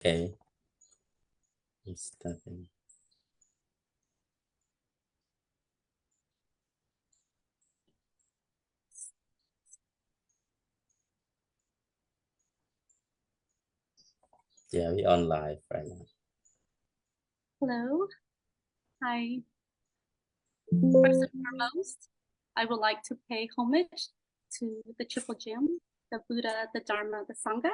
Okay, it's starting. Yeah, we on live right now. Hello. Hi. First and foremost, I would like to pay homage to the Triple Gem, the Buddha, the Dharma, the Sangha,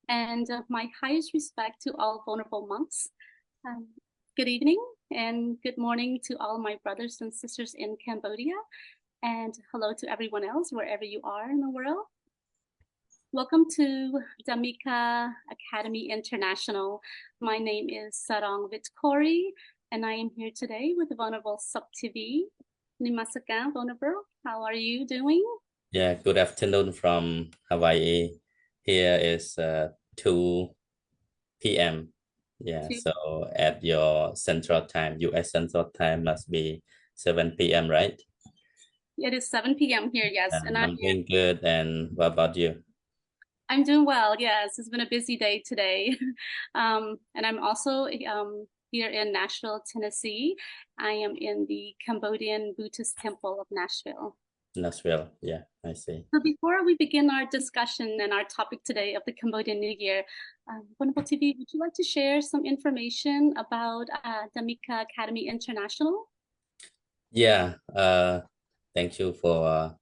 and my highest respect to all vulnerable monks. Good evening and good morning to all my brothers and sisters in Cambodia, and hello to everyone else wherever you are in the world. Welcome to Dhammika Academy International. My name is Sarong Vitkori, and I am here today with Vulnerable Sub TV. Namaskar, Vulnerable. How are you doing? Yeah, good afternoon from Hawaii. Here is 2 p.m. Yeah, so at your central time, US central time must be 7 p.m., right? It is 7 p.m. here, yes. And I'm doing good. And what about you? I'm doing well, yes. It's been a busy day today. And I'm also here in Nashville, Tennessee. I am in the Cambodian Buddhist Temple of Nashville. Nashville, yeah, I see. So before we begin our discussion and our topic today of the Cambodian New Year, Wonderful TV, would you like to share some information about Dhammika Academy International? Yeah, thank you for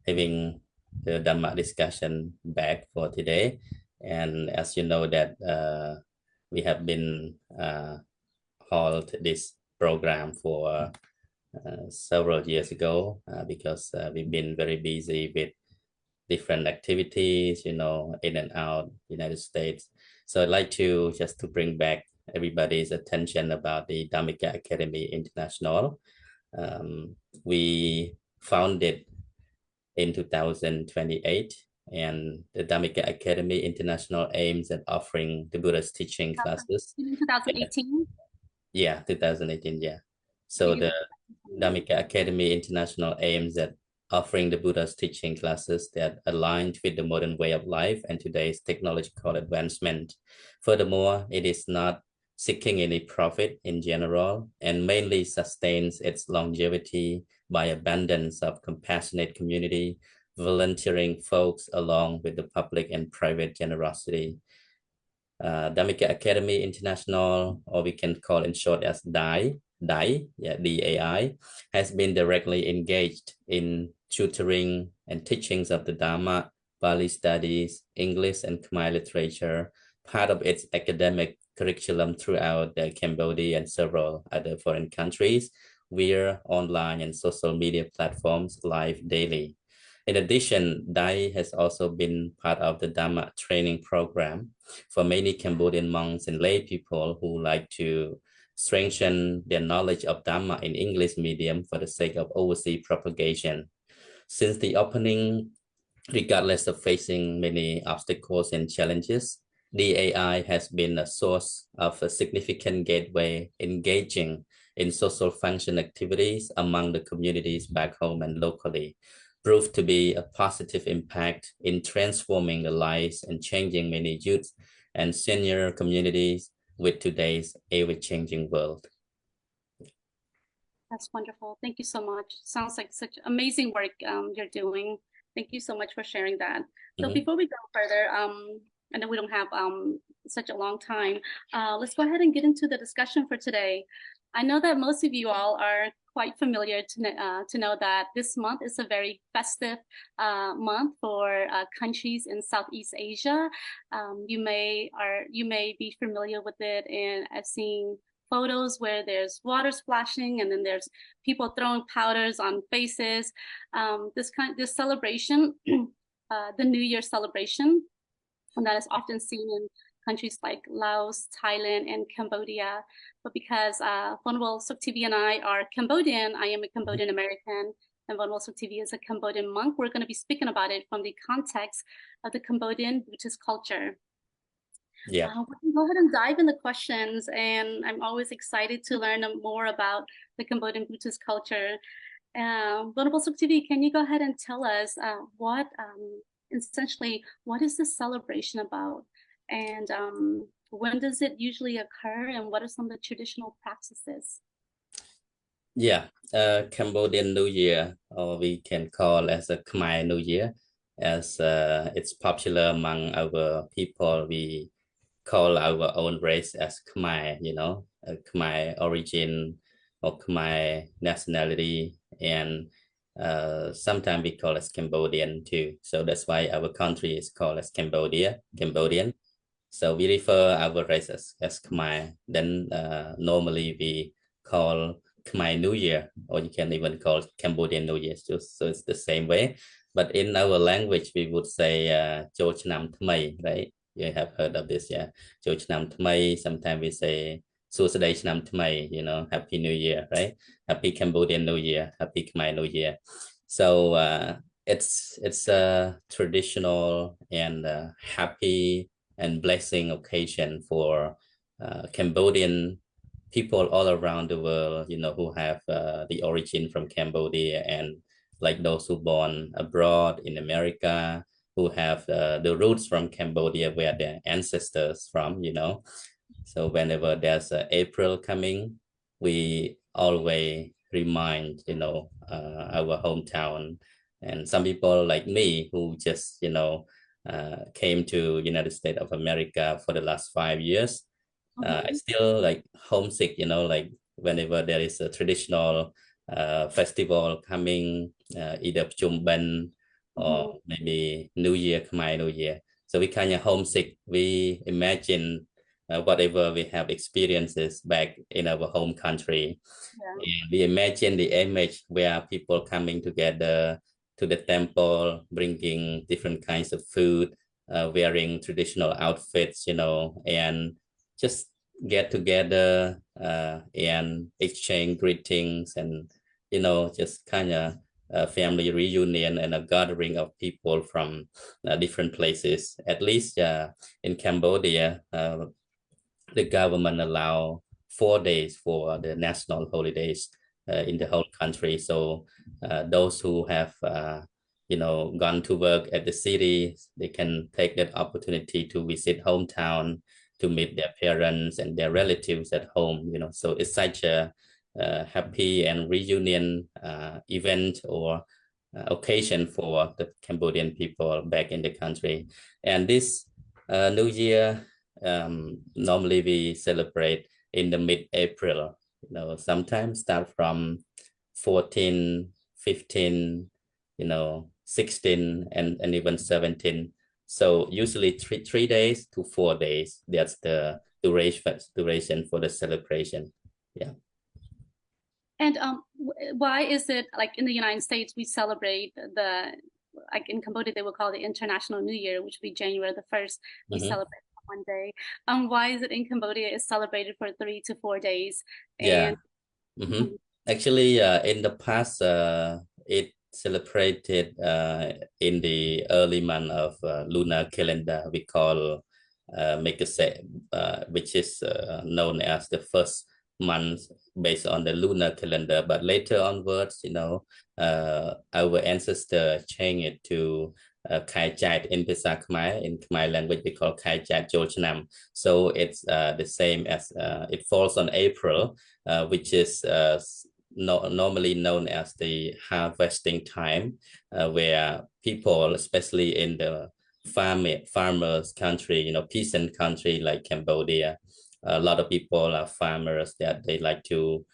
having the Dhamma discussion back for today. And as you know that we have been hold this program for several years ago because we've been very busy with different activities, in and out United States. So I'd like to just to bring back everybody's attention about the Dhammika Academy International. We founded in 2028, and the Dhammika Academy International aims at offering the Buddha's teaching classes. 2018? Yeah, 2018, yeah. So the Dhammika Academy International aims at offering the Buddha's teaching classes that aligned with the modern way of life and today's technological advancement. Furthermore, it is not seeking any profit in general and mainly sustains its longevity by abundance of compassionate community, volunteering folks along with the public and private generosity. Dhammika Academy International, or we can call in short as DAI, yeah, DAI, has been directly engaged in tutoring and teachings of the Dhamma, Bali studies, English and Khmer literature, part of its academic curriculum throughout Cambodia and several other foreign countries, via online and social media platforms live daily. In addition, Dai has also been part of the Dhamma training program for many Cambodian monks and lay people who like to strengthen their knowledge of Dhamma in English medium for the sake of overseas propagation. Since the opening, regardless of facing many obstacles and challenges, DAI has been a source of a significant gateway engaging in social function activities among the communities back home and locally, proved to be a positive impact in transforming the lives and changing many youth and senior communities with today's ever-changing world. That's wonderful. Thank you so much. Sounds like such amazing work you're doing. Thank you so much for sharing that. So before we go further, I know we don't have such a long time. Let's go ahead and get into the discussion for today. I know that most of you all are quite familiar to know that this month is a very festive month for countries in Southeast Asia. You may be familiar with it, and I've seen photos where there's water splashing and then there's people throwing powders on faces. This celebration, the New Year celebration, and that is often seen in countries like Laos, Thailand, and Cambodia. But because Vulnerable Suk TV and I are Cambodian, I am a Cambodian American, and Vulnerable Suk TV is a Cambodian monk, we're going to be speaking about it from the context of the Cambodian Buddhist culture. Yeah. We can go ahead and dive in the questions, and I'm always excited to learn more about the Cambodian Buddhist culture. Vulnerable Suk TV, can you go ahead and tell us essentially, what is this celebration about? And when does it usually occur, and what are some of the traditional practices? Yeah, Cambodian New Year, or we can call as a Khmer New Year, as it's popular among our people. We call our own race as Khmer, Khmer origin or Khmer nationality, and sometimes we call us Cambodian too. So that's why our country is called as Cambodian. So we refer our race as Khmer. Then normally we call Khmer New Year, or you can even call Cambodian New Year. So it's the same way. But in our language, we would say Chol Chnam Thmai, right? You have heard of this, yeah. Chol Chnam Thmai. Sometimes we say Susaday Chnam Thmai, Happy New Year, right? Happy Cambodian New Year, Happy Khmer New Year. So it's a traditional and happy and blessing occasion for Cambodian people all around the world, who have the origin from Cambodia, and like those who born abroad in America, who have the roots from Cambodia, where their ancestors from. So whenever there's April coming, we always remind, our hometown. And some people like me who just, came to United States of America for the last 5 years. I still like homesick, like whenever there is a traditional festival coming, either Chumban or maybe New Year, Khmer New Year. So we kind of homesick. We imagine whatever we have experiences back in our home country. Yeah. And we imagine the image where people coming together to the temple, bringing different kinds of food, wearing traditional outfits, and just get together and exchange greetings, and just kind of a family reunion and a gathering of people from different places. At least in Cambodia, the government allow 4 days for the national holidays in the whole country. So those who have gone to work at the city, they can take that opportunity to visit hometown, to meet their parents and their relatives at home. So it's such a happy and reunion event or occasion for the Cambodian people back in the country. And this New Year, normally we celebrate in the mid-April, sometimes start from 14, 15, 16, and even 17. So usually three days to 4 days. That's the duration for the celebration. Yeah. And why is it like in the United States we celebrate like in Cambodia they will call it the International New Year, which will be January the 1st. We celebrate one day. Why is it in Cambodia is celebrated for 3 to 4 days? Yeah. And Actually, in the past, it celebrated in the early month of lunar calendar. We call Mekase, which is known as the first month based on the lunar calendar. But later onwards, our ancestor changed it to Khai Chat in Pisa Khmer. In Khmer language, we call Khai Chat Chol Chnam. So it's the same as it falls on April, which is normally known as the harvesting time, where people, especially in the farmers country, peasant country like Cambodia, a lot of people are farmers that they like to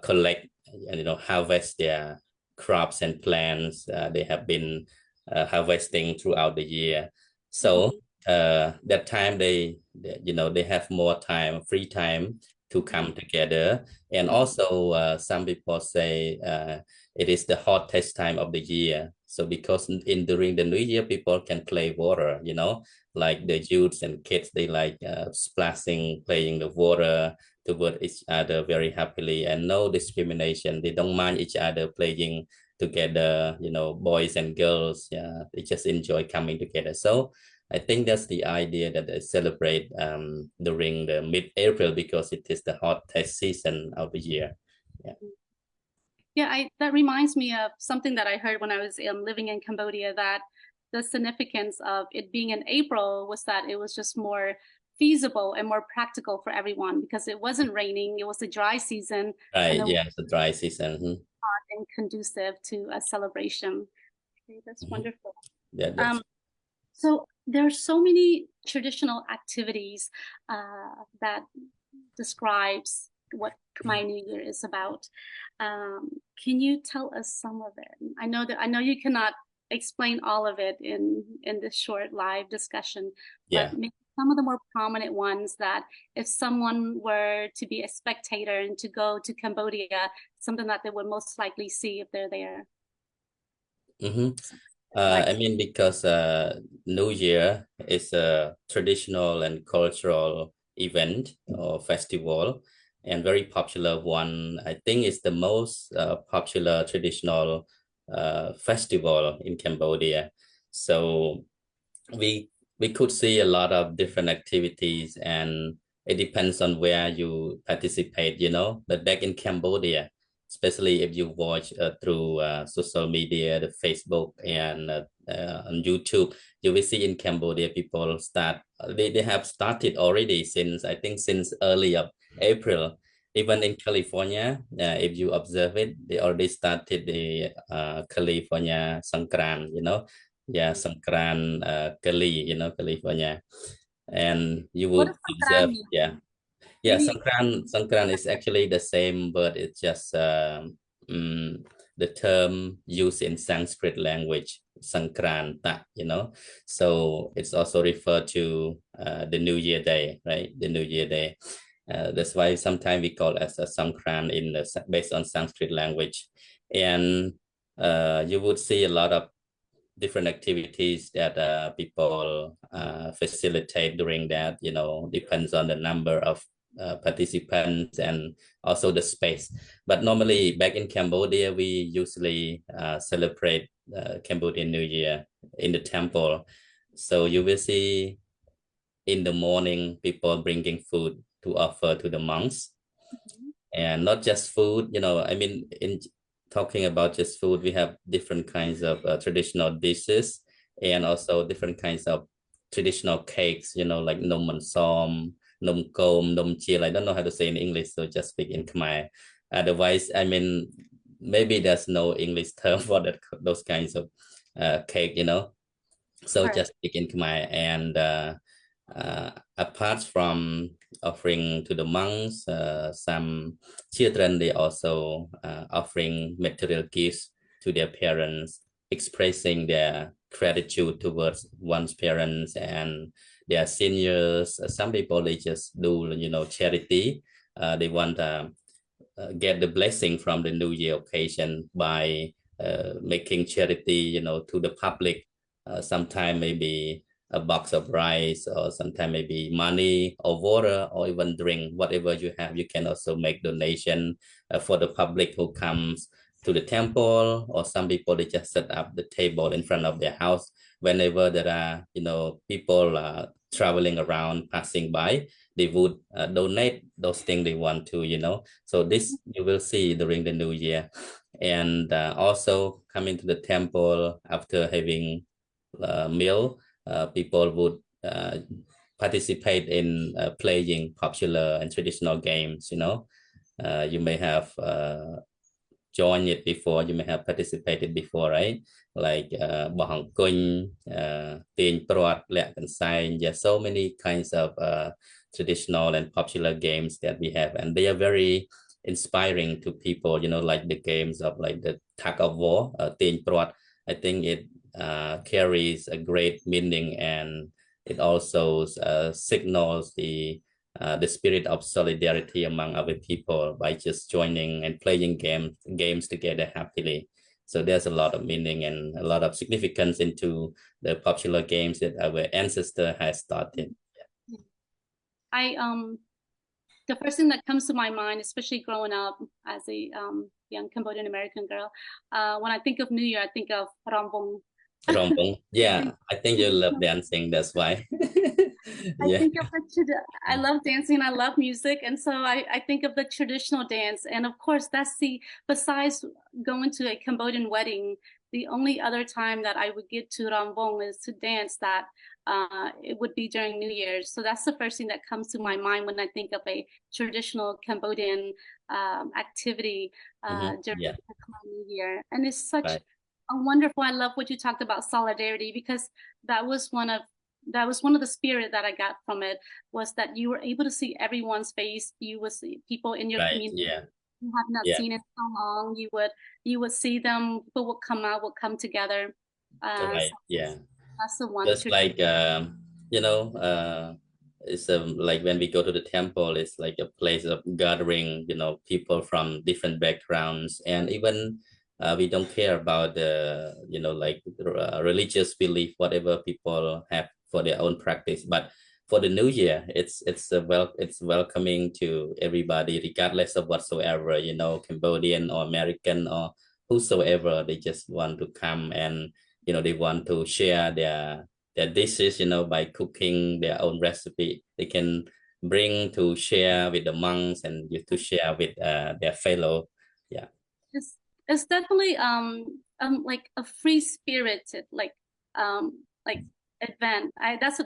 collect and harvest their crops and plants they have been harvesting throughout the year. So that time they have more time, free time to come together. And also some people say it is the hottest time of the year. So because during the New Year, people can play water, like the youths and kids, they like splashing, playing the water toward each other very happily, and no discrimination. They don't mind each other playing together, boys and girls. Yeah, they just enjoy coming together. So I think that's the idea that they celebrate during the mid-April, because it is the hottest season of the year. Yeah. Yeah, that reminds me of something that I heard when I was living in Cambodia, that the significance of it being in April was that it was just more feasible and more practical for everyone because it wasn't raining, it was a dry season, and Right. it was Yeah. It's a dry season. hot and conducive to a celebration. Okay, that's wonderful. Yeah. That's So there are so many traditional activities that describes what Khmer New Year is about. Can you tell us some of it? I know you cannot explain all of it in this short live discussion, but yeah. maybe some of the more prominent ones that if someone were to be a spectator and to go to Cambodia, something that they would most likely see if they're there. Mm-hmm. Like, I mean, because New Year is a traditional and cultural event or festival, and very popular one. I think it's the most popular traditional festival in Cambodia. So we we could see a lot of different activities, and it depends on where you participate, you know. But back in Cambodia, especially if you watch through social media, the Facebook and on YouTube, you will see in Cambodia people start. They have started already since I think since early of April. Even in California, if you observe it, they already started the California Sangkran, you know. Yeah, Sangkran Kali, you know, California. And you what would does observe, Sangkran mean? yeah. Yeah, Maybe Sangkran is actually the same, but it's just mm, the term used in Sanskrit language, Sankranta, you know. So it's also referred to the New Year Day, right? The New Year Day. That's why sometimes we call it as a Sangkran in the, based on Sanskrit language. And you would see a lot of different activities that people facilitate during that, you know, depends on the number of participants and also the space. But normally back in Cambodia, we usually celebrate Cambodian New Year in the temple. So you will see in the morning people bringing food to offer to the monks, and not just food, you know. I mean, in talking about just food, we have different kinds of traditional dishes, and also different kinds of traditional cakes, you know, like nom man som, nom kom, nom chil. I don't know how to say in English, so just speak in Khmer. Otherwise, I mean, maybe there's no English term for that, those kinds of cake, you know. So correct. just speak in Khmer. And apart from offering to the monks, some children, they also offering material gifts to their parents, expressing their gratitude towards one's parents and their seniors. Some people, they just do, you know, charity. They want get the blessing from the New Year occasion by making charity, you know, to the public. Sometime maybe a box of rice, or sometime maybe money or water or even drink, whatever you have. You can also make donation for the public who comes to the temple, or some people, they just set up the table in front of their house whenever there are, you know, people traveling around, passing by. They would donate those things they want to, you know. So this you will see during the New Year. And also coming to the temple after having meal, people would participate in playing popular and traditional games, you know. You may have joined it before, you may have participated before, right? Like Bahang Kunh, Tiên Pruat, Lek and Sai. There's so many kinds of traditional and popular games that we have, and they are very inspiring to people, you know, like the games of like the tug of war, Tiên Pruat. I think it carries a great meaning, and it also signals the spirit of solidarity among other people by just joining and playing games together happily. So there's a lot of meaning and a lot of significance into the popular games that our ancestor has started. I the first thing that comes to my mind, especially growing up as a young Cambodian American girl, when I think of New Year, I think of Rambong. Rombong. And Yeah, I think you love dancing. That's why. I Yeah. think of I love dancing, I love music, and so I think of the traditional dance. And of course, that's besides going to a Cambodian wedding, the only other time that I would get to Rambong is to dance. That it would be during New Year's. So that's the first thing that comes to my mind when I think of a traditional Cambodian activity during Yeah, the Khmer New Year. And it's such right, a wonderful. I love what you talked about solidarity, because that was one of the spirit that I got from it, was that you were able to see everyone's face. You would see people in your right, community yeah, you have not yeah, seen in so long. You would see them. People would come out, would come together. right, So yeah. that's the one Just tradition. like you know, it's like when we go to the temple, it's like a place of gathering, you know, people from different backgrounds, and even we don't care about the, you know, like religious belief, whatever people have for their own practice. But for the New Year, it's welcoming to everybody, regardless of whatsoever, you know, Cambodian or American or whosoever. They just want to come, and you know, they want to share their dishes, you know, by cooking their own recipe. They can bring to share with the monks and to share with their fellow. Yeah, It's it's definitely like a free spirited like event. That's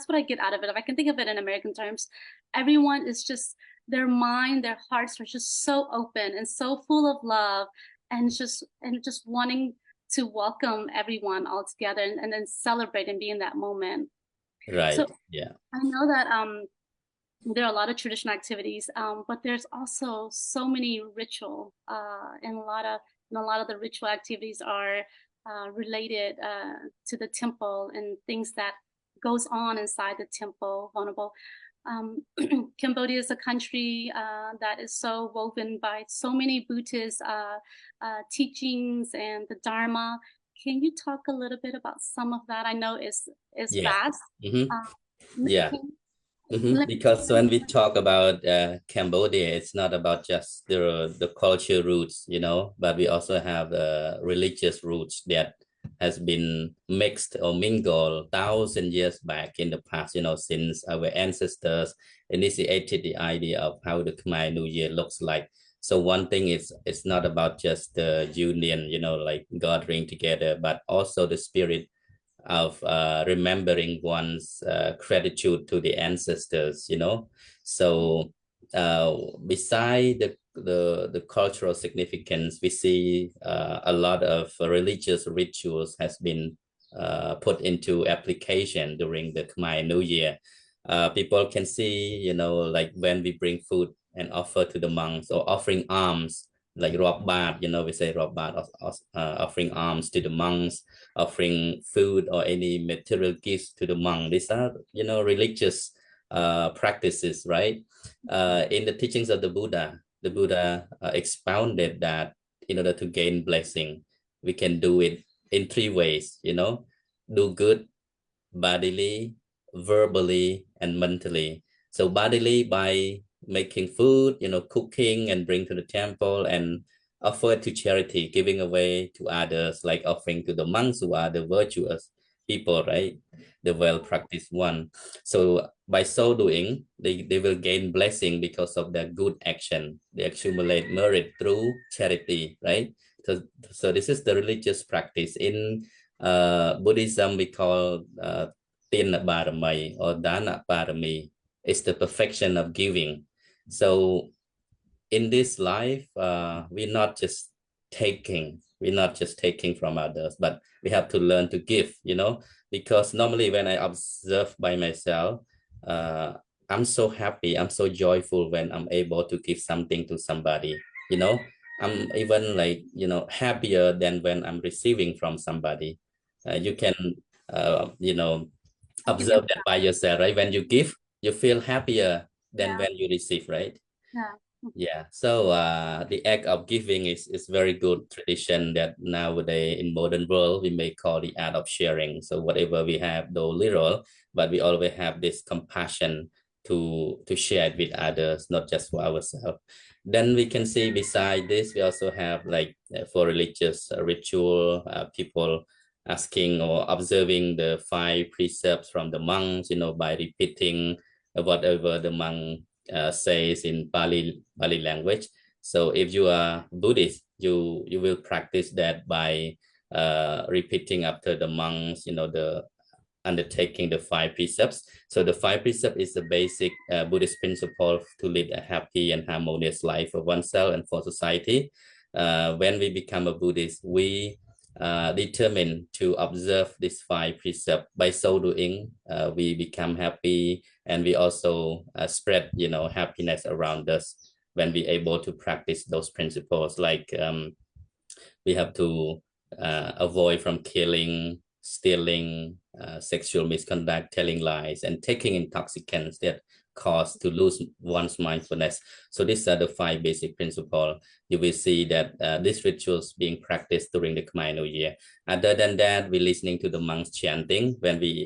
what I get out of it. If I can think of it in American terms, everyone is just, their mind, their hearts are just so open and so full of love, and just wanting to welcome everyone all together, and then celebrate and be in that moment. So right. Yeah, I know that there are a lot of traditional activities, but there's also so many ritual, and a lot of the ritual activities are related to the temple and things that goes on inside the temple. Vulnerable. Cambodia is a country that is so woven by so many Buddhist teachings and the Dharma. Can you talk a little bit about some of that? I know it's yeah. vast. Hmm. Yeah. Can Hmm. Because when we talk about Cambodia, it's not about just the culture roots, you know, but we also have religious roots that has been mixed or mingled 1,000 years back in the past, you know, since our ancestors initiated the idea of how the Khmer New Year looks like. So one thing is, it's not about just the union, you know, like gathering together, but also the spirit of remembering one's gratitude to the ancestors, you know. So beside the cultural significance, we see a lot of religious rituals has been put into application during the Khmer New Year. People can see, you know, like when we bring food and offer to the monks, or offering alms, like rob bath, you know, we say rob bath, offering alms to the monks, offering food or any material gifts to the monk. These are, you know, religious practices, right? In the teachings of the Buddha expounded that in order to gain blessing, we can do it in three ways, you know, do good bodily, verbally, and mentally. So bodily by making food, you know, cooking and bring to the temple and offer it to charity, giving away to others, like offering to the monks who are the virtuous people, right? The well-practiced one. So by so doing, they will gain blessing because of their good action. They accumulate merit through charity, right? So this is the religious practice. In Buddhism, we call Tina Barami or Dana Barami. It's the perfection of giving. So in this life, we're not just taking from others, but we have to learn to give, you know, because normally when I observe by myself, uh, I'm so happy, I'm so joyful when I'm able to give something to somebody, you know. I'm even like, you know, happier than when I'm receiving from somebody. You can, you know, I can observe that by yourself, right? When you give, you feel happier than Yeah, when you receive, right? yeah. Yeah, so the act of giving is very good tradition that nowadays in modern world we may call the art of sharing. So whatever we have, though little, but we always have this compassion to share it with others, not just for ourselves. Then we can see beside this, we also have like for religious ritual, people asking or observing the five precepts from the monks, you know, by repeating whatever the monk says in Pali language. So if you are Buddhist, you will practice that by repeating after the monks, the undertaking the 5 precepts. So the 5 precepts is the basic Buddhist principle to lead a happy and harmonious life for oneself and for society. When we become a Buddhist, we determine to observe these 5 precepts. By so doing, we become happy, and we also spread, happiness around us when we able to practice those principles. Like we have to avoid from killing, stealing, sexual misconduct, telling lies, and taking intoxicants that cause to lose one's mindfulness. So these are the 5 basic principles. You will see that these rituals being practiced during the Khmer New Year. Other than that, we're listening to the monks chanting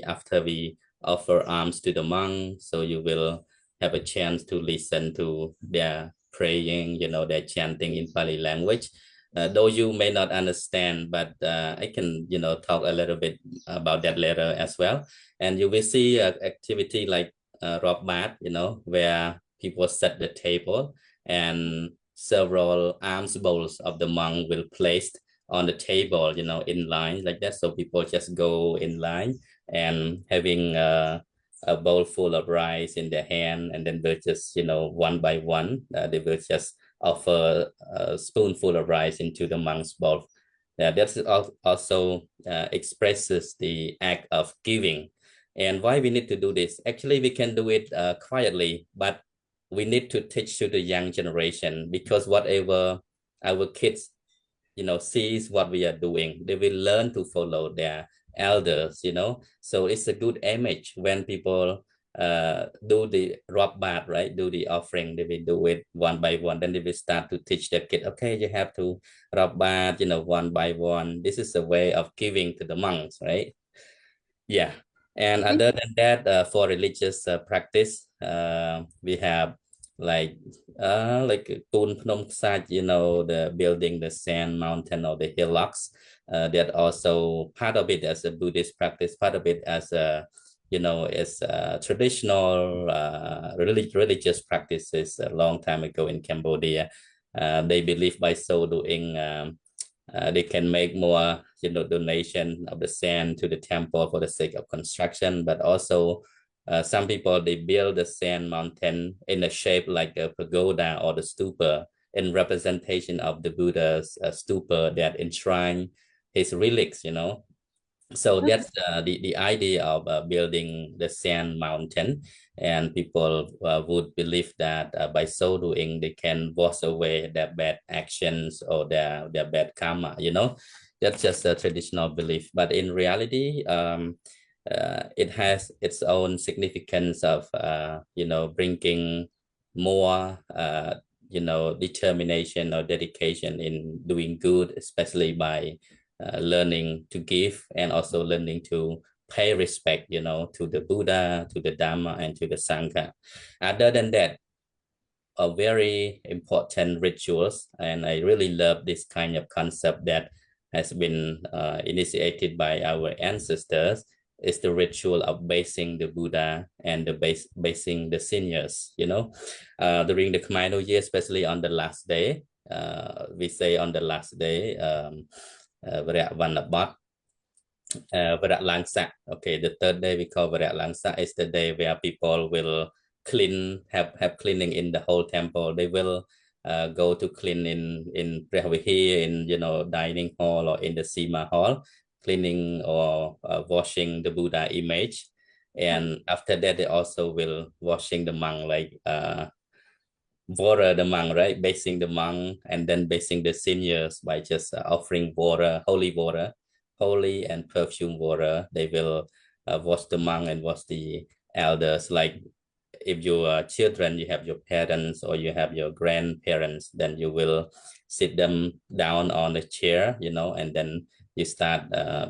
after we offer alms to the monks. So you will have a chance to listen to their praying, their chanting in Pali language. Though you may not understand, but I can, talk a little bit about that later as well. And you will see activity like rob bath, where people set the table and several alms bowls of the monk will placed on the table, in line like that. So people just go in line and having a bowl full of rice in their hand, and then they'll just, one by one, they will just offer a spoonful of rice into the monk's bowl. That also expresses the act of giving. And why we need to do this? Actually, we can do it quietly, but we need to teach to the young generation, because whatever our kids, sees what we are doing, they will learn to follow their elders, So it's a good image when people do the rob bath, right? Do the offering, they will do it one by one. Then they will start to teach their kid, okay, you have to rob bath, one by one. This is a way of giving to the monks, right? Yeah. And other than that, for religious practice, we have like Kun Phnom Sat, the building the sand mountain or the hillocks. That also part of it as a Buddhist practice, part of it as a as traditional religious practices a long time ago in Cambodia. They believe by so doing, they can make more, donation of the sand to the temple for the sake of construction. But also, some people, they build the sand mountain in a shape like a pagoda or the stupa, in representation of the Buddha's stupa that enshrine his relics. So that's the idea of building the sand mountain, and people would believe that by so doing they can wash away their bad actions or their bad karma. That's just a traditional belief, but in reality, it has its own significance of bringing more determination or dedication in doing good, especially by learning to give, and also learning to pay respect, to the Buddha, to the Dhamma, and to the Sangha. Other than that, a very important rituals, and I really love this kind of concept that has been initiated by our ancestors, is the ritual of basing the Buddha and basing the seniors. During the Khmer New Year, especially on the last day, we say on the last day, Vajra Vanabhat, Vajra Langsa. Okay, the third day we call Vajra Langsa is the day where people will have cleaning in the whole temple. They will go to clean in Prahvihi, in dining hall or in the Sima hall, cleaning or washing the Buddha image. And after that, they also will washing the monk, like water the monk, right? Basing the monk, and then basing the seniors by just offering water, holy and perfume water. They will wash the monk and wash the elders. Like if you are children, you have your parents or you have your grandparents, then you will sit them down on a chair, and then you start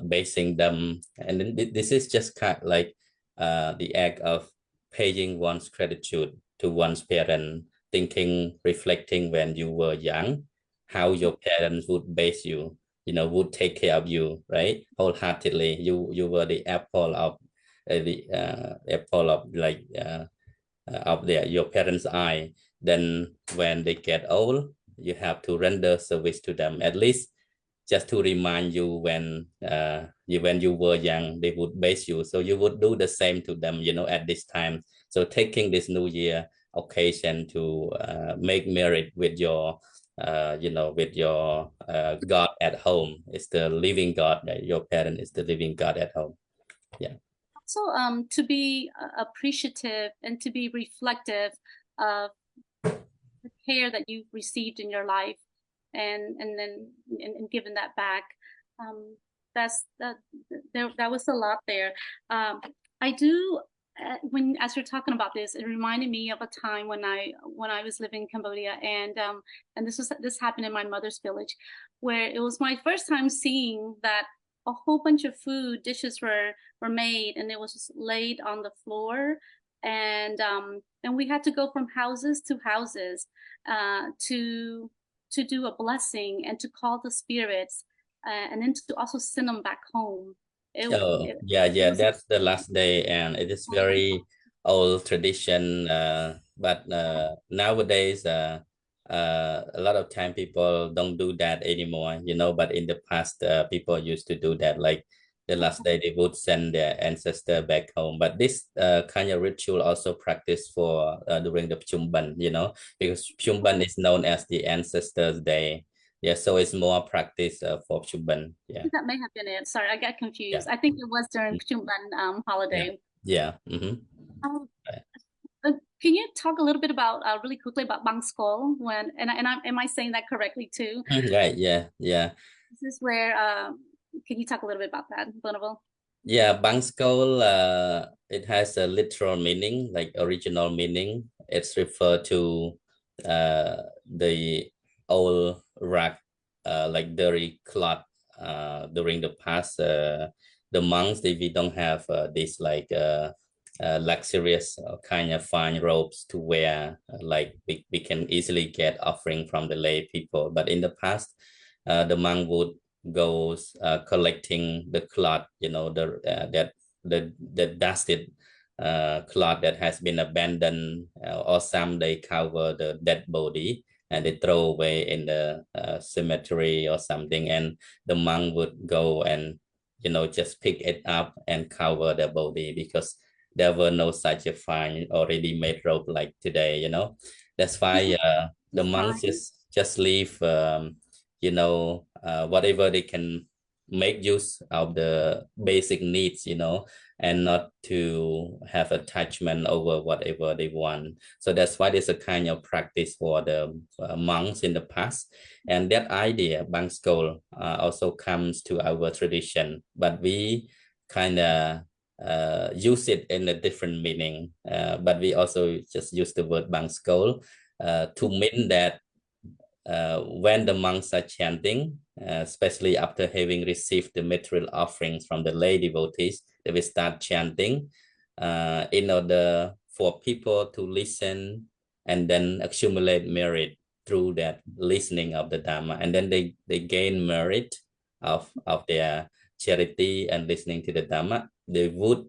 basing them. And then this is just kind of like the act of paying one's gratitude to one's parent, thinking, reflecting when you were young, how your parents would base you, would take care of you, right? Wholeheartedly. You were the apple of your parents' eye. Then when they get old, you have to render service to them, at least just to remind you when you were young, they would base you. So you would do the same to them, at this time. So taking this New Year occasion to make merit with your with your God at home. It's the living God. Your parent is the living God at home. Yeah. So to be appreciative and to be reflective of the care that you've received in your life, and then given that back. That's that. That was a lot there. I do. When as you're talking about this, it reminded me of a time when I was living in Cambodia, and this happened in my mother's village, where it was my first time seeing that a whole bunch of food dishes were made, and it was just laid on the floor, and we had to go from houses to houses to do a blessing and to call the spirits, and then to also send them back home. Yeah, Was that's the last day, and it is very old tradition. But nowadays, a lot of time people don't do that anymore, But in the past, people used to do that. Like the last day, they would send their ancestor back home. But this kind of ritual also practiced for during the Chumban, because Chumban is known as the ancestors' day. Yeah, so it's more practice for Chumban. Yeah. that may have been it. Sorry, I got Yeah. confused. I think it was during Chumban Yeah. holiday. Yeah. Mm-hmm. Um, can you talk a little bit about really quickly about Bang Skol, when am I saying that correctly too? Right. Yeah. Yeah. This is where can you talk a little bit about that, Bonneville? Yeah. Bangskol, it has a literal meaning, like original meaning. It's referred to the old rag, like dirty cloth during the past. The monks, we don't have this like luxurious kind of fine robes to wear, like we can easily get offering from the lay people. But in the past, the monk would go collecting the cloth, the dusted cloth that has been abandoned, or some they cover the dead body and they throw away in the cemetery or something, and the monk would go and just pick it up and cover the body, because there were no such a fine already made rope like today. That's why the monks Fine. just leave whatever they can make use of the basic needs, and not to have attachment over whatever they want. So that's why there's a kind of practice for the monks in the past. And that idea, Bangskol, also comes to our tradition, but we kind of use it in a different meaning. But we also just use the word Bangskol to mean that when the monks are chanting, especially after having received the material offerings from the lay devotees, they will start chanting in order for people to listen and then accumulate merit through that listening of the Dhamma. And then they gain merit of their charity and listening to the Dhamma. They would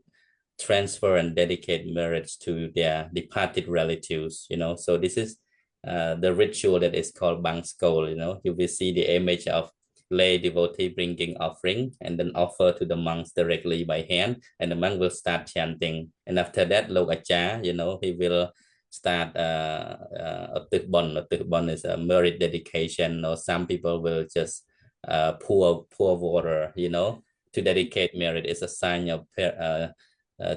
transfer and dedicate merits to their departed relatives, So this is the ritual that is called Bang Skol. You will see the image of lay devotee bringing offering and then offer to the monks directly by hand, and the monk will start chanting. And after that, Lok Acha, he will start a tikbon. A tikbon is a merit dedication, or some people will just pour water, to dedicate merit. Is a sign of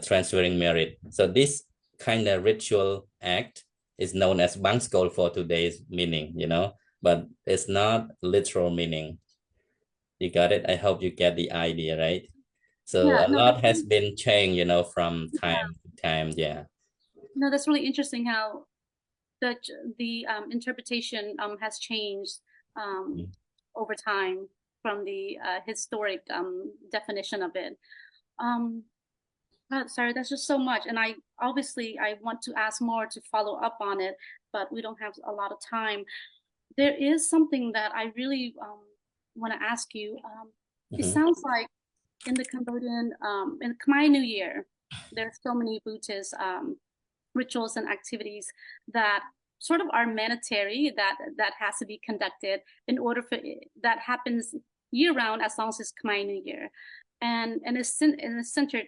transferring merit. So this kind of ritual act is known as Bangskol for today's meaning, but it's not literal meaning. You got it? I hope you get the idea, right? So Yeah, a no, lot has been changed, from yeah, time to time. Yeah. no, that's really interesting how the interpretation has changed um, over time from the historic definition of it. Um, sorry, that's just so much, and I want to ask more to follow up on it, but we don't have a lot of time. There is something that I really want to ask you. It Mm-hmm. sounds like in the Cambodian, in the Khmer New Year, there's so many Buddhist rituals and activities that sort of are mandatory, that has to be conducted in order for that happens year round as long as it's Khmer New Year, and it's centered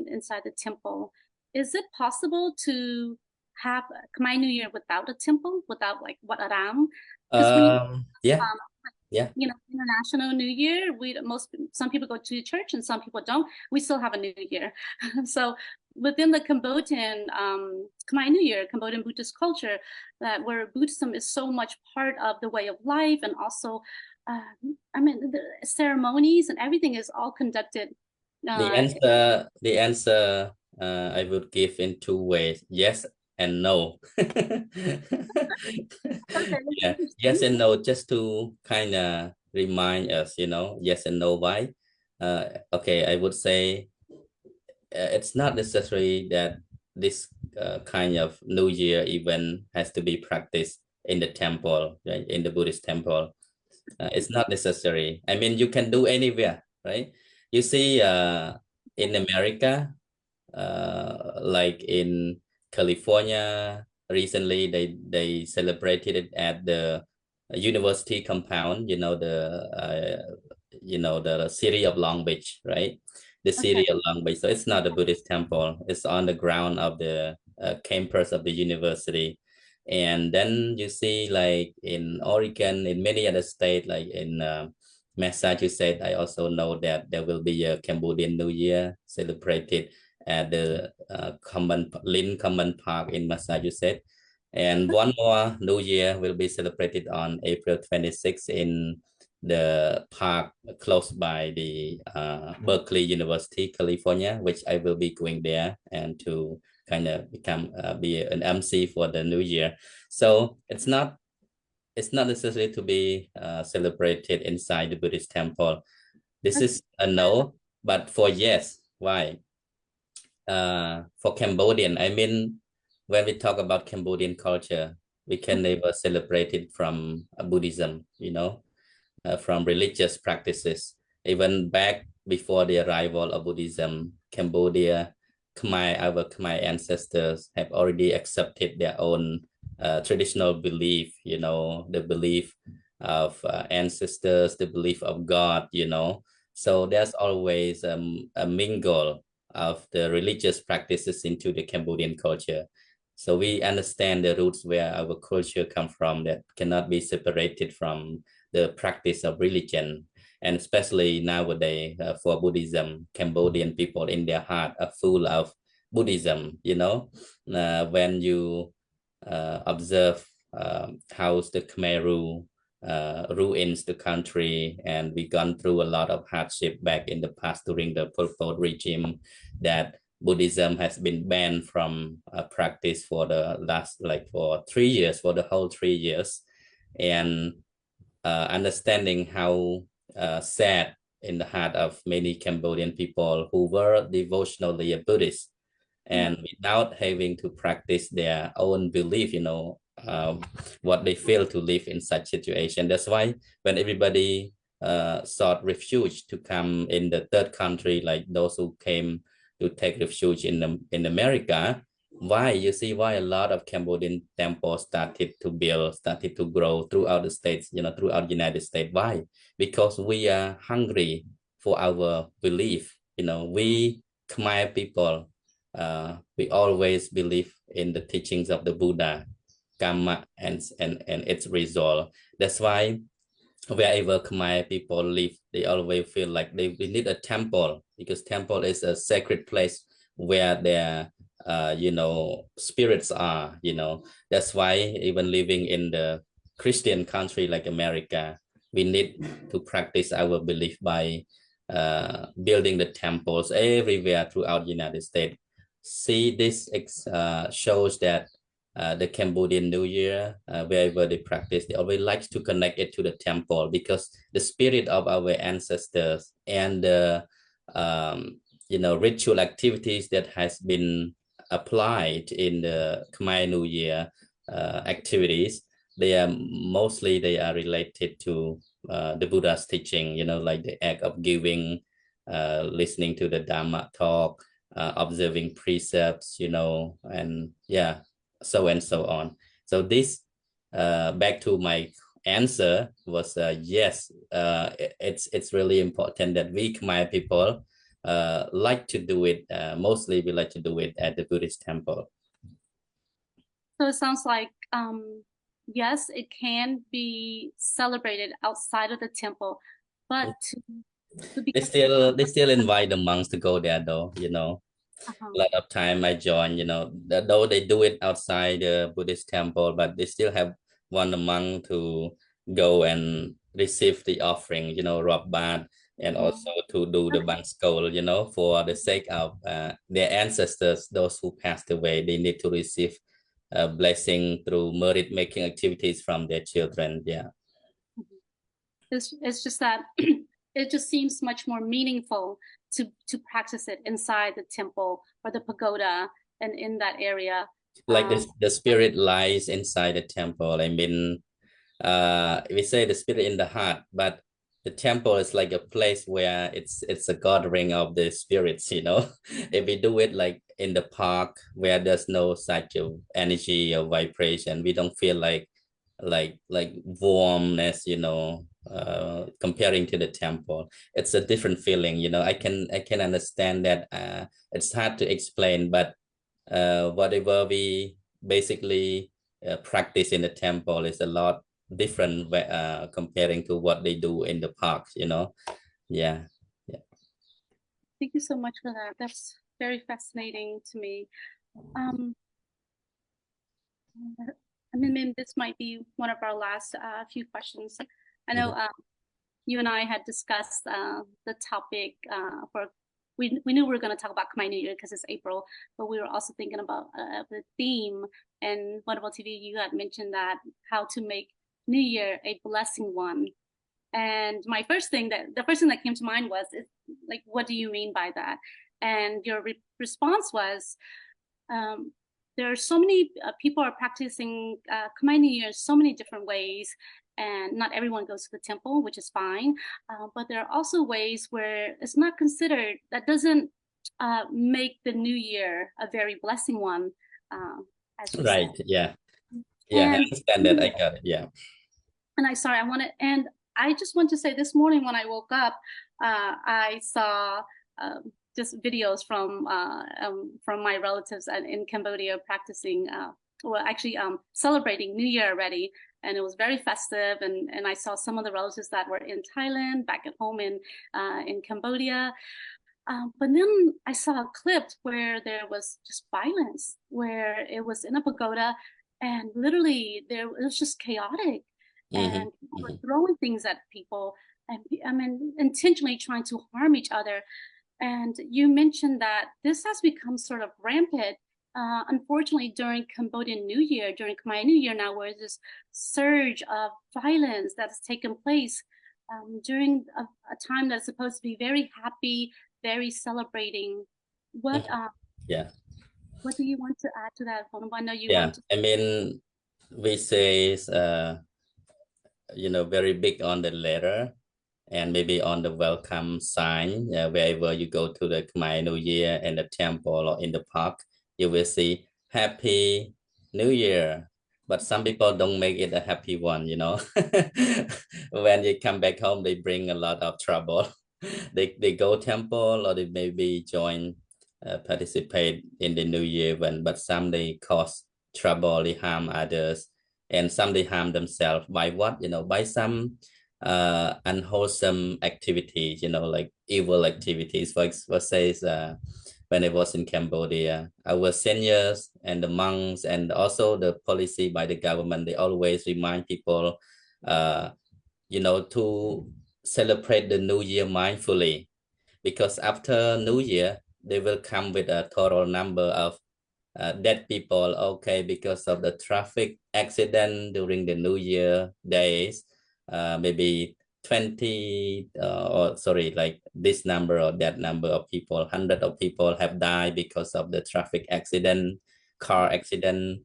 inside the temple. Is it possible to have Khmer New Year without a temple, without like Wat Arang? Because Yeah, yeah. International New Year, some people go to church and some people don't. We still have a New Year. So within the Cambodian Khmer New Year, Cambodian Buddhist culture, that where Buddhism is so much part of the way of life, and also, the ceremonies and everything is all conducted. The answer I would give in two ways: yes and no. Yeah, yes and no, just to kind of remind us, yes and no. Why? Okay, I would say it's not necessary that this kind of New Year event has to be practiced in the temple, right? In the Buddhist temple. It's not necessary. I mean, you can do anywhere, right? You see, in America, like in California, recently they celebrated it at the university compound. The city of Long Beach, right? The city of Long Beach. So it's not a Buddhist temple. It's on the ground of the campus of the university. And then you see, like in Oregon, in many other states, like in Massachusetts, I also know that there will be a Cambodian New Year celebrated at the Lynn Common Park in Massachusetts. And one more New Year will be celebrated on April 26th in the park close by the Berkeley University, California, which I will be going there and to kind of be an MC for the New Year. So it's not necessary to be celebrated inside the Buddhist temple. This is a no, but for yes, why? For Cambodian, I mean, when we talk about Cambodian culture, we can never celebrate it from Buddhism, from religious practices. Even back before the arrival of Buddhism, Cambodia, our Khmer ancestors have already accepted their own traditional belief, the belief of ancestors, the belief of God, So there's always a mingle of the religious practices into the Cambodian culture. So we understand the roots where our culture come from that cannot be separated from the practice of religion. And especially nowadays for Buddhism, Cambodian people in their heart are full of Buddhism, when you observe how the Khmer ruins the country, and we gone through a lot of hardship back in the past during the Pol Pot regime, that Buddhism has been banned from practice for the last, for 3 years, for the whole 3 years. And understanding how sad in the heart of many Cambodian people who were devotionally a Buddhist, and without having to practice their own belief, what they feel to live in such situation. That's why when everybody sought refuge to come in the third country, like those who came to take refuge in America, why a lot of Cambodian temples started to grow throughout the states, throughout the United States. Why? Because we are hungry for our belief. We Khmer people, we always believe in the teachings of the Buddha, Dhamma, and its result. That's why wherever Khmer people live, they always feel like they need a temple, because temple is a sacred place where their spirits are. That's why even living in the Christian country like America, we need to practice our belief by building the temples everywhere throughout the United States. See, this shows that the Cambodian New Year, wherever they practice, they always like to connect it to the temple, because the spirit of our ancestors and the ritual activities that has been applied in the Khmer New Year activities, they are related to the Buddha's teaching, like the act of giving, listening to the Dhamma talk, observing precepts, and so on. So this, back to my answer was yes. It's really important that we Khmer people like to do it. Mostly we like to do it at the Buddhist temple. So it sounds like yes, it can be celebrated outside of the temple, but to They still invite the monks to go there though, you know. A lot of time I join, you know, though they do it outside the Buddhist temple, but they still have one monk to go and receive the offering, you know, rob bath, and also to do the bank skull, you know, for the sake of their ancestors, those who passed away. They need to receive a blessing through merit making activities from their children. Yeah. It's just that it just seems much more meaningful to practice it inside the temple or the pagoda and in that area. Like the spirit lies inside the temple. I mean, we say the spirit in the heart, but the temple is like a place where it's a gathering of the spirits, you know. If we do it like in the park where there's no such of energy or vibration, we don't feel like warmness, you know. Comparing to the temple, it's a different feeling, you know. I can understand that. It's hard to explain, but whatever we basically practice in the temple is a lot different comparing to what they do in the parks, you know. Yeah. Thank you so much for that. That's very fascinating to me. I mean, maybe this might be one of our last few questions. I know you and I had discussed the topic for we knew we were going to talk about Khmer New Year because it's April, but we were also thinking about the theme. And Wonderful TV, you had mentioned that how to make New Year a blessing one. And the first thing that came to mind was, like, what do you mean by that? And your response was, there are so many people are practicing Khmer New Year so many different ways, and not everyone goes to the temple, which is fine. But there are also ways where it's not considered, that doesn't make the New Year a very blessing one. As you Right. said. Yeah. And, I understand that. I got it. Yeah. And I just want to say, this morning when I woke up, I saw just videos from my relatives in Cambodia practicing, celebrating New Year already. And it was very festive. And I saw some of the relatives that were in Thailand, back at home in Cambodia. But then I saw a clip where there was just violence, where it was in a pagoda, and literally it was just chaotic. And people were throwing things at people, and I mean, intentionally trying to harm each other. And you mentioned that this has become sort of rampant, unfortunately, during Cambodian New Year, during Khmer New Year now, where this surge of violence that's taken place during a time that's supposed to be very happy, very celebrating. What what do you want to add to that, Bonobo? I know you want to. I mean, we say you know, very big on the letter and maybe on the welcome sign. Wherever you go to the Khmer New Year in the temple or in the park, you will see Happy New Year. But some people don't make it a happy one, you know. When you come back home, they bring a lot of trouble. They go temple, or they maybe join, participate in the New Year event, but some they cause trouble, they harm others, and some they harm themselves by what, you know, by some unwholesome activities, you know, like evil activities. For says, when I was in Cambodia, our seniors and the monks and also the policy by the government, they always remind people, you know, to celebrate the New Year mindfully, because after New Year, they will come with a total number of dead people, okay, because of the traffic accident during the New Year days. Maybe 20 or sorry, like this number or that number of people, 100 of people have died because of the traffic accident, car accident.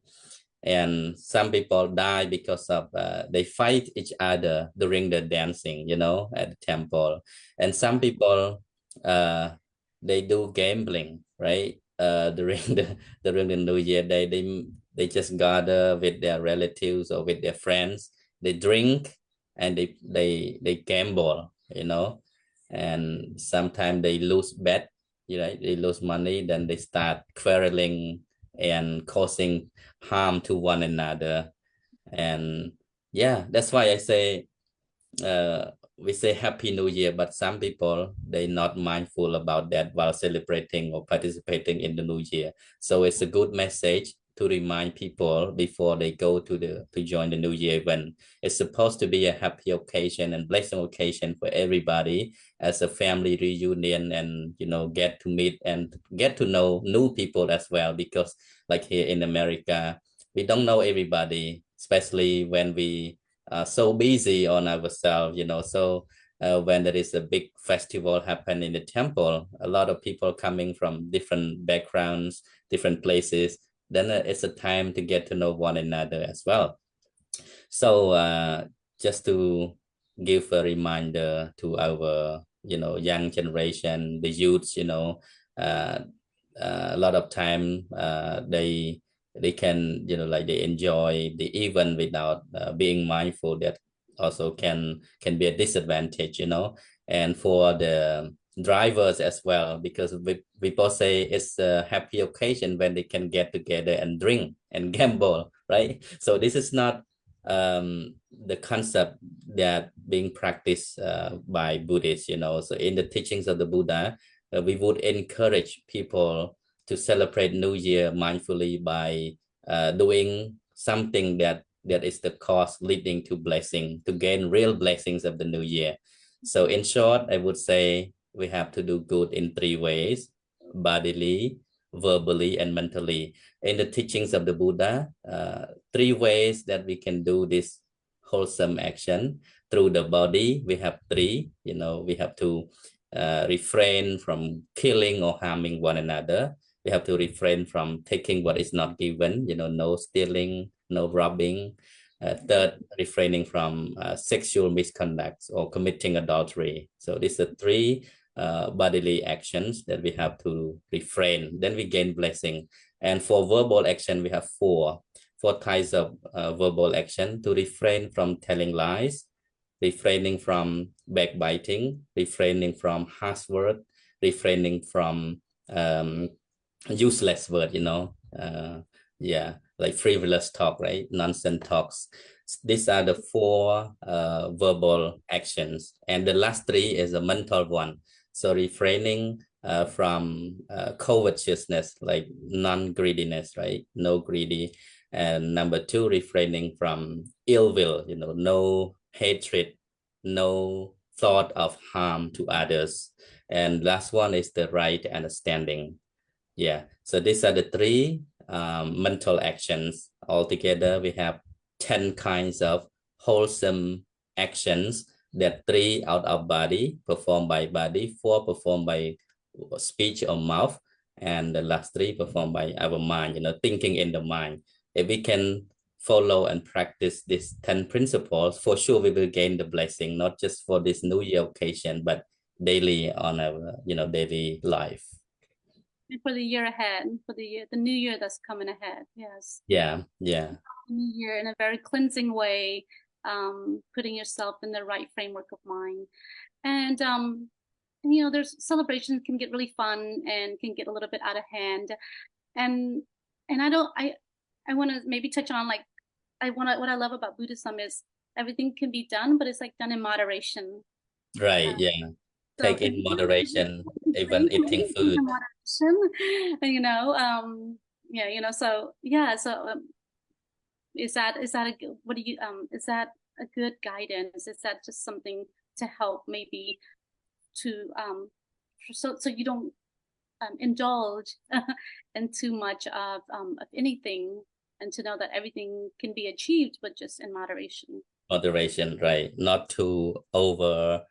And some people die because of they fight each other during the dancing, you know, at the temple. And some people they do gambling, right? During the New Year day, they just gather with their relatives or with their friends they drink and they gamble, and sometimes they lose bet, they lose money, then they start quarreling and causing harm to one another. And yeah, that's why I say, we say Happy New Year, but some people, they not mindful about that while celebrating or participating in the New Year. So it's a good message to remind people before they go to join the New Year, when it's supposed to be a happy occasion and blessing occasion for everybody, as a family reunion, and get to meet and get to know new people as well. Because like here in America, we don't know everybody, especially when we so busy on ourselves, so when there is a big festival happen in the temple, a lot of people coming from different backgrounds, different places, then it's a time to get to know one another as well. So just to give a reminder to our young generation, the youths, uh, a lot of time they can like they enjoy the event without being mindful. That also can be a disadvantage, and for the drivers as well, because we both say it's a happy occasion when they can get together and drink and gamble, right? So this is not the concept that being practiced by Buddhists, so in the teachings of the Buddha, we would encourage people to celebrate New Year mindfully by doing something that is the cause leading to blessing, to gain real blessings of the New Year. So in short, I would say we have to do good in three ways: bodily, verbally, and mentally. In the teachings of the Buddha, three ways that we can do this wholesome action. Through the body, we have three. We have to refrain from killing or harming one another. We have to refrain from taking what is not given, no stealing, no robbing. Third, refraining from sexual misconduct or committing adultery. So these are three bodily actions that we have to refrain. Then we gain blessing. And for verbal action, we have four types of verbal action: to refrain from telling lies, refraining from backbiting, refraining from harsh word, refraining from useless word, yeah, like frivolous talk, right? Nonsense talks. These are the four verbal actions. And the last three is a mental one. So refraining from covetousness, like non-greediness, right? No greedy. And number two, refraining from ill will, no hatred, no thought of harm to others. And last one is the right understanding. Yeah, so these are the three mental actions. Altogether, we have 10 kinds of wholesome actions, that three out of body, performed by body, four performed by speech or mouth, and the last three performed by our mind, thinking in the mind. If we can follow and practice these 10 principles, for sure we will gain the blessing, not just for this New Year occasion, but daily on our, daily life. For the year ahead, for the new year that's coming ahead. Yes. Yeah. New year in a very cleansing way, putting yourself in the right framework of mind. And there's celebrations can get really fun and can get a little bit out of hand. And I want to maybe touch on what I love about Buddhism is everything can be done, but it's like done in moderation. Right. Yeah. Take in moderation, even eating food. So yeah. So is that a what do you is that a good guidance? Is that just something to help maybe to so you don't indulge in too much of anything, and to know that everything can be achieved, but just in moderation. Moderation, right? Not too over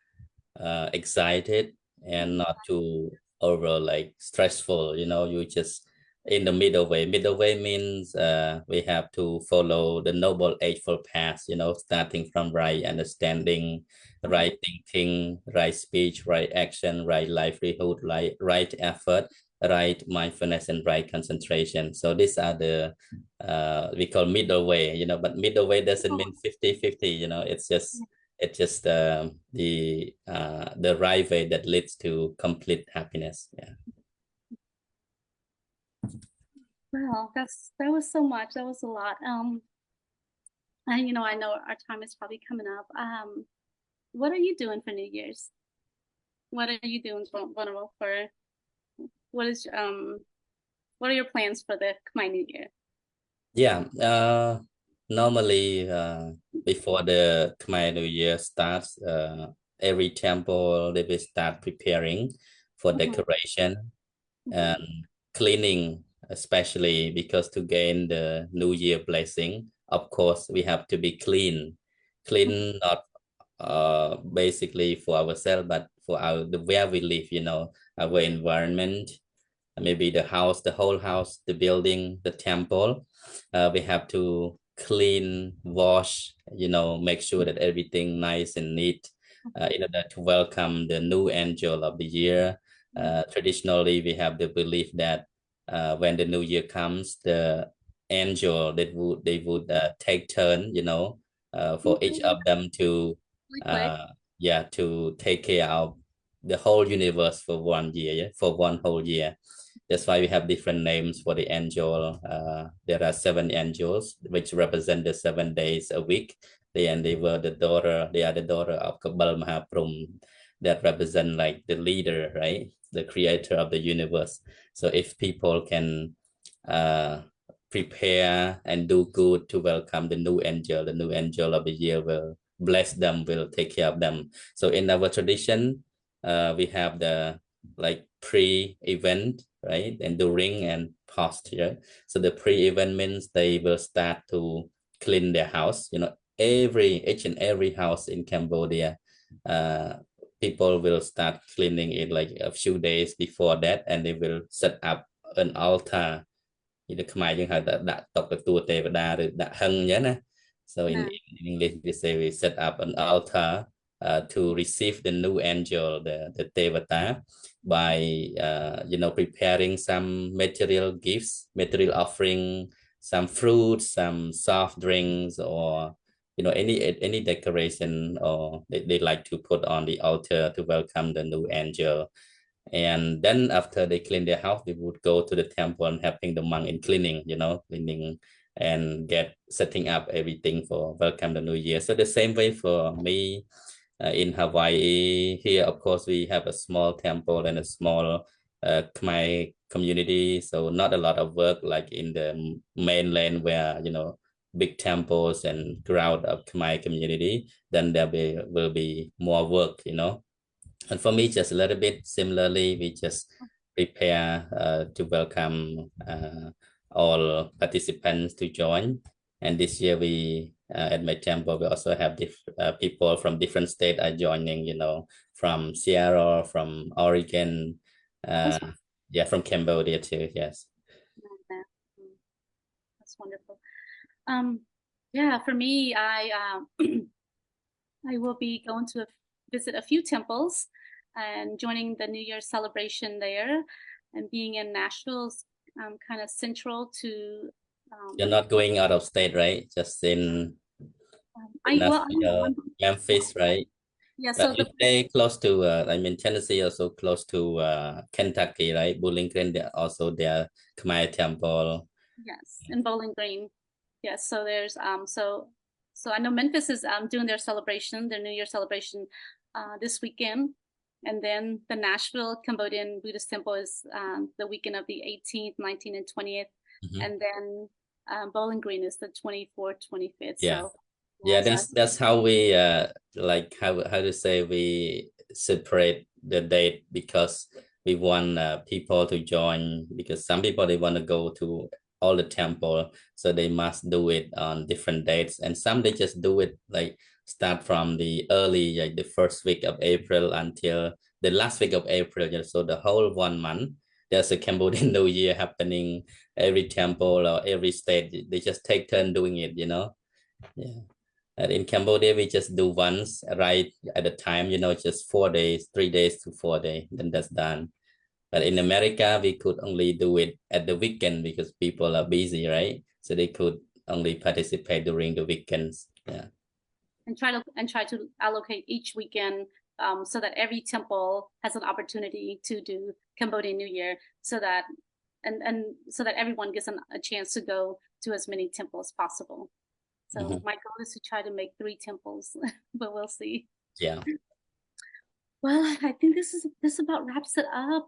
excited and not too over like stressful. You just in the middle way. Middle way means we have to follow the noble eightfold path. Starting from right understanding, right thinking, right speech, right action, right livelihood, right effort, right mindfulness and right concentration. So these are the we call middle way, but middle way doesn't mean 50-50, it's just the right way that leads to complete happiness. Yeah. Wow, that was so much. That was a lot. And I know our time is probably coming up. What are you doing for New Year's? What are you doing for what is what are your plans for the Khmer New Year? Yeah, normally before the Khmer New Year starts, every temple they will start preparing for decoration and cleaning, especially because to gain the New Year blessing, of course, we have to be clean. Clean not basically for ourselves, but for the where we live, our environment, maybe the house, the whole house, the building, the temple. We have to clean, wash, make sure that everything nice and neat in order to welcome the new angel of the year. Traditionally, we have the belief that when the new year comes, the angel they would take turn, for each of them to Really to take care of the whole universe for 1 year, yeah? For one whole year. That's why we have different names for the angel. There are 7 angels, which represent the 7 days a week. They are the daughter of Kabal Mahaprum, that represent like the leader, right? The creator of the universe. So if people can uh, prepare and do good to welcome the new angel of the year will bless them, will take care of them. So in our tradition, we have the like pre-event, right, and during and post here. So the pre-event means they will start to clean their house. Each and every house in Cambodia, people will start cleaning it like a few days before that, and they will set up an altar. Khmerយើងហៅថាដាក់តុកទទួលទេវតាឬដាក់ហឹងអញ្ចឹងណា so in English we say we set up an altar to receive the new angel, the Devata, by preparing some material gifts, material offering, some fruits, some soft drinks, or any decoration or they like to put on the altar to welcome the new angel. And then after they clean their house, they would go to the temple and helping the monk in cleaning, cleaning and setting up everything for welcome the new year. So the same way for me in Hawaii. Here, of course, we have a small temple and a small Khmer community. So not a lot of work like in the mainland where, big temples and crowd of Khmer community. Then there will be more work, And for me, just a little bit similarly, we just prepare to welcome all participants to join. And this year we at my temple, we also have people from different states are joining, from Sierra, from Oregon, from Cambodia too, yes. That's wonderful. Yeah, for me, I will be going to visit a few temples and joining the New Year celebration there, and being in Nashville is kind of central to. You're not going out of state, right? Just in Memphis, right? Yeah, so you stay close to, Tennessee also close to Kentucky, right? Bowling Green, also their Khmer temple. Yes, in Bowling Green. Yes, so there's so I know Memphis is doing their New Year celebration this weekend. And then the Nashville Cambodian Buddhist Temple is the weekend of the 18th, 19th, and 20th. And then Bowling Green is the 24th, 25th. Yeah. So yeah, that's how we how to say we separate the date, because we want people to join, because some people they want to go to all the temple, so they must do it on different dates, and some they just do it like start from the early, like the first week of April until the last week of April. So the whole 1 month there's a Cambodian New Year happening. Every temple or every state they just take turn doing it. Yeah. And in Cambodia we just do once right at a time, just 4 days, 3 days to 4 days, then that's done. But in America, we could only do it at the weekend because people are busy, right? So they could only participate during the weekends. Yeah. And try to allocate each weekend so that every temple has an opportunity to do Cambodian New Year, so that so that everyone gets a chance to go to as many temples as possible. So my goal is to try to make 3 temples, but we'll see. Yeah. Well, I think this about wraps it up.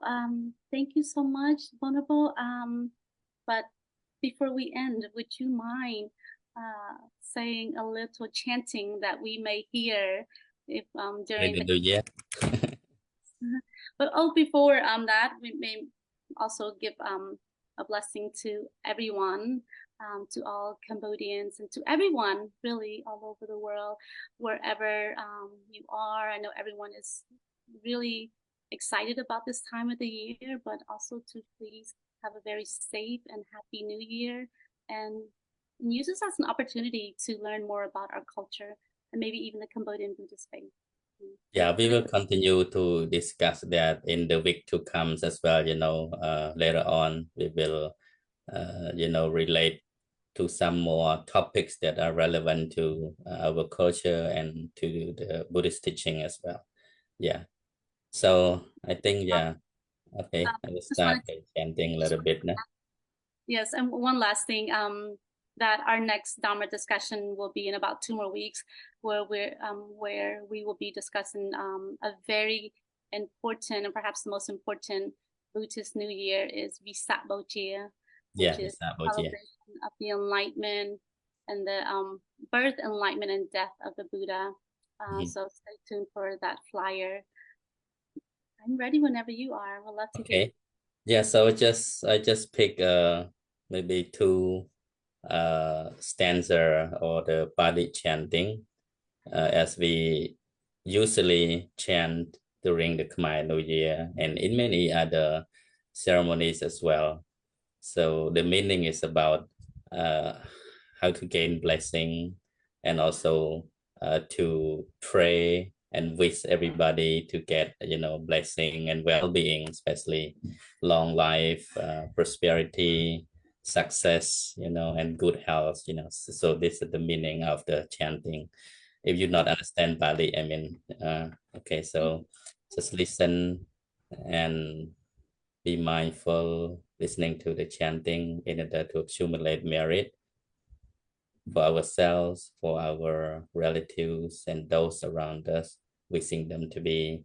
Thank you so much, Vulnerable. But before we end, would you mind saying a little chanting that we may hear if during the New Year. But before that, we may also give a blessing to everyone, to all Cambodians and to everyone really all over the world, wherever you are. I know everyone is really excited about this time of the year, but also to please have a very safe and happy New Year, and use this as an opportunity to learn more about our culture and maybe even the Cambodian Buddhist faith. Yeah, we will continue to discuss that in the week to come as well. Later on, we will, relate to some more topics that are relevant to our culture and to the Buddhist teaching as well. Yeah. So I think, yeah, okay, I will Just start wanted by chanting a little bit now. Yes, and one last thing, that our next Dhamma discussion will be in about 2 more weeks, where we will be discussing a very important and perhaps the most important Buddhist New Year is Vesak Bochia, Yeah, which is it's about, yeah. celebration of the enlightenment and the birth, enlightenment, and death of the Buddha. So stay tuned for that flyer. I'm ready whenever you are. We'd love to hear. Okay. Yeah, so I just pick maybe 2 stanza or the Pali chanting as we usually chant during the Khmer New Year and in many other ceremonies as well. So the meaning is about how to gain blessing and also to pray and wish everybody to get blessing and well-being, especially long life, prosperity, success, and good health. So this is the meaning of the chanting. If you not understand Bali, I mean, okay, so just listen and be mindful, listening to the chanting in order to accumulate merit for ourselves, for our relatives, and those around us, wishing them to be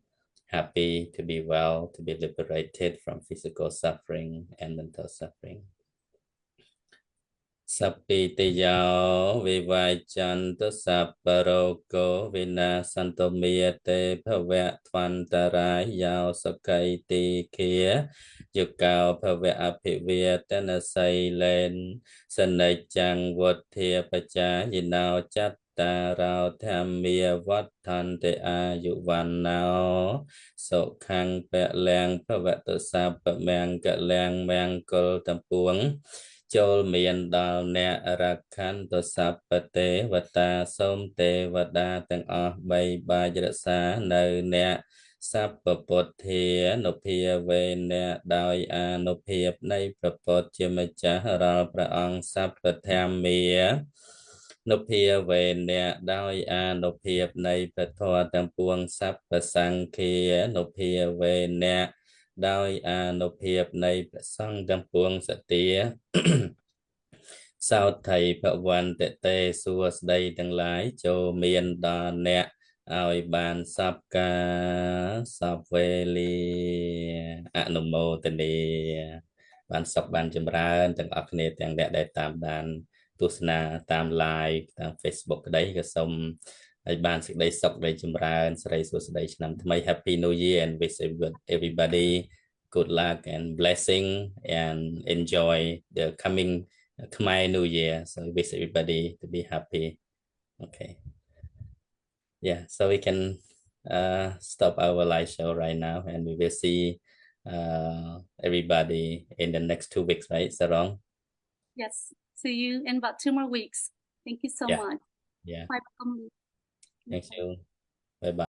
happy, to be well, to be liberated from physical suffering and mental suffering. Sapitiyo vivachantu saparoko vinasanto miyate bhave tvantarayo sakaiti kia yukao bhave apiviyatana sailen sanachang vodhya pacha yinao chatta tham mia vattante ayuvanao so khang pe lang bhave tu sapa mang ka lang mang kul tampuangចូលមានដល់អ្នករខាន់ទសពទេវតាសូមទេវតាទាំងអស់បីបាយរក្សានៅអ្នកសព្វពុទ្ធានុភាវេអ្នកដោយអានុភាពនៃព្រះពុទ្ធជាម្ចាស់រាល់ព្រះអង្គសព្វធម្មានុភាវេអ្នកដោយអានុភាពនៃព្រះធម៌ទាំងពួងសព្វសង្ឃានុភាវេអ្នកដោយអានុភាពនៃព្រះសង្ឃទាំងពួងសទាសោថៃភវន្តតេសួស្ដីទាំងឡាយចូលមានដល់អ្នកឲ្យបានសពការសពវេលាអនុមោទនីបានសុខបានចម្រើនទាំងអស់គ្នាទាំងអ្នកដែលតាមដានទស្សនាតាម live តាម Facebook ក្តីក៏សូមឲ្យបានសេចក្តីសុខនៃចម្រើនសិរីសួស្តីឆ្នាំថ្មី Happy New Year and wish everybody good luck and blessing and enjoy the coming Khmer New Year. So I wish everybody to be happy. Okay. Yeah, so we can stop our live show right now and we will see everybody in the next 2 weeks, right, Sarong? Yes. See you in about 2 more weeks. Thank you so much. Yeah. Bye. Thank you. Bye-bye.